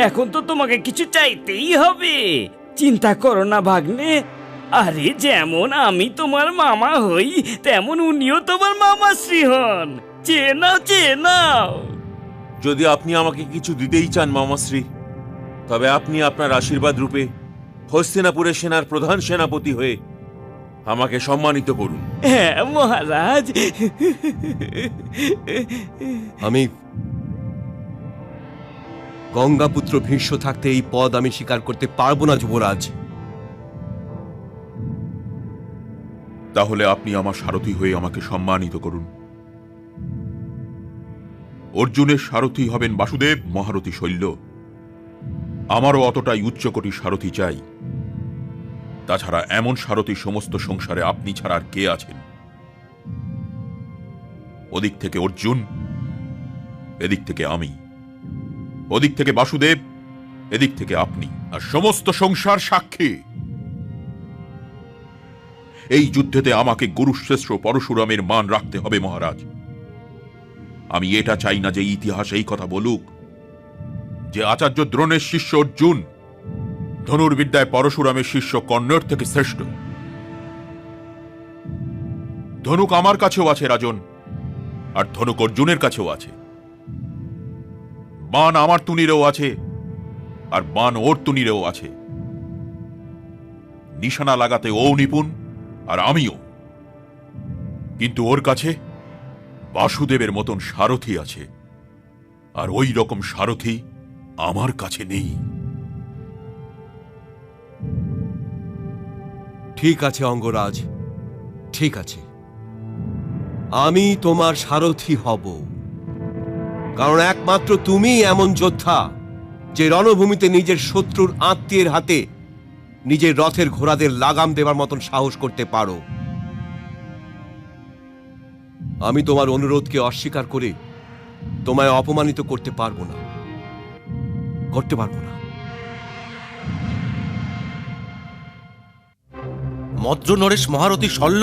এখন তো তোমাকে কিছু চাইতেই হবে। চিন্তা করো না ভাগ্নে। আরে যেমন আমি তোমার মামা হই, তেমন উনিও তোমার মামাশ্রী হন। চেয়ে নাও, চেয়ে নাও। যদি আপনি আমাকে কিছু দিতেই চান মামাশ্রী, তবে আপনি আপনার আশীর্বাদ রূপে হস্তিনাপুরের সেনার প্রধান সেনাপতি হয়ে আমাকে সম্মানিত করুন। হ্যাঁ মহারাজ। আমি গঙ্গাপুত্র ভীষ্ম থাকতে এই পদ আমি স্বীকার করতে পারবো না যুবরাজ। তাহলে আপনি আমার সারথি হয়ে আমাকে সম্মানিত করুন। অর্জুনের সারথি হবেন বাসুদেব, মহারথী শৈল্য। আমারও অতটাই উচ্চকোটির সারথি চাই। তাছাড়া এমন সারথি সমস্ত সংসারে আপনি ছাড়া আর কে আছেন? ওদিক থেকে অর্জুন, এদিক থেকে আমি, ওদিক থেকে বাসুদেব, এদিক থেকে আপনি, আর সমস্ত সংসার সাক্ষী। এই যুদ্ধেতে আমাকে গুরুশ্রেষ্ঠ পরশুরামের মান রাখতে হবে মহারাজ। আমি এটা চাই না যে ইতিহাস এই কথা বলুক যে আচার্য দ্রোণের শিষ্য অর্জুন ধনুর্বিদ্যায় পরশুরামের শিষ্য কর্ণের থেকে শ্রেষ্ঠ। ধনুক আমার কাছেও আছে রাজন, আর ধনুক অর্জুনের কাছেও আছে। বাণ আমার তুনিরেও আছে, আর বাণ ওর তুনিরেও আছে। নিশানা লাগাতে ও নিপুণ, আর আমিও। কিন্তু ওর কাছে বাসুদেবের মতন সারথি আছে, আর ওই রকম সারথি আমার কাছে নেই। ঠিক আছে অঙ্গরাজ, ঠিক আছে, আমি তোমার সারথি হব। কারণ একমাত্র তুমি এমন যোদ্ধা যে রণভূমিতে নিজের শত্রুর আত্মীয়ের হাতে নিজের রথের ঘোড়াদের লাগাম দেবার মতন সাহস করতে পারো। আমি তোমার অনুরোধকে অস্বীকার করে তোমায় অপমানিত করতে পারবো না, করতে পারবো না। মদ্র নরেশ মহারথী শল্য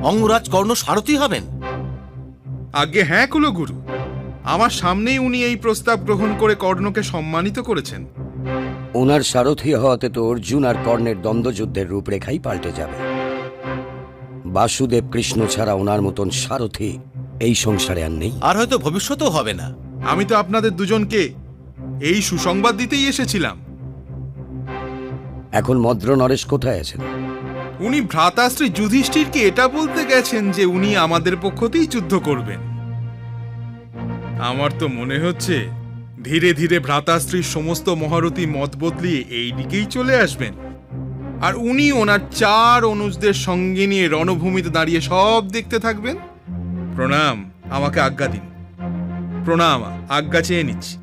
অঙ্গরাজ কর্ণ সারথি হবেন? আজ্ঞে হ্যাঁ কুলগুরু, আমার সামনেই উনি এই প্রস্তাব গ্রহণ করে কর্ণকে সম্মানিত করেছেন। ওনার সারথি হওয়াতে তো অর্জুন আর কর্ণের দ্বন্দ্বযুদ্ধের রূপরেখাই পাল্টে যাবে। বাসুদেব কৃষ্ণ ছাড়া ওনার মতন সারথি এই সংসারে আর নেই, আর হয়তো ভবিষ্যতেও হবে না। আমি তো আপনাদের দুজনকে এই সুসংবাদ দিতেই এসেছিলাম। এখন মদ্র নরেশ কোথায় আছেন? উনি ভ্রাতাশ্রী যুধিষ্ঠিরকে এটা বলতে গেছেন যে উনি আমাদের পক্ষতেই যুদ্ধ করবেন। আমার তো মনে হচ্ছে ধীরে ধীরে ভ্রাতাশ্রীর সমস্ত মহারথী মত বদলিয়ে এই দিকেই চলে আসবেন, আর উনি ওনার 4 অনুজদের সঙ্গে নিয়ে রণভূমিতে দাঁড়িয়ে সব দেখতে থাকবেন। প্রণাম, আমাকে আজ্ঞা দিন। প্রণাম, আজ্ঞা চেয়ে নিচ্ছি।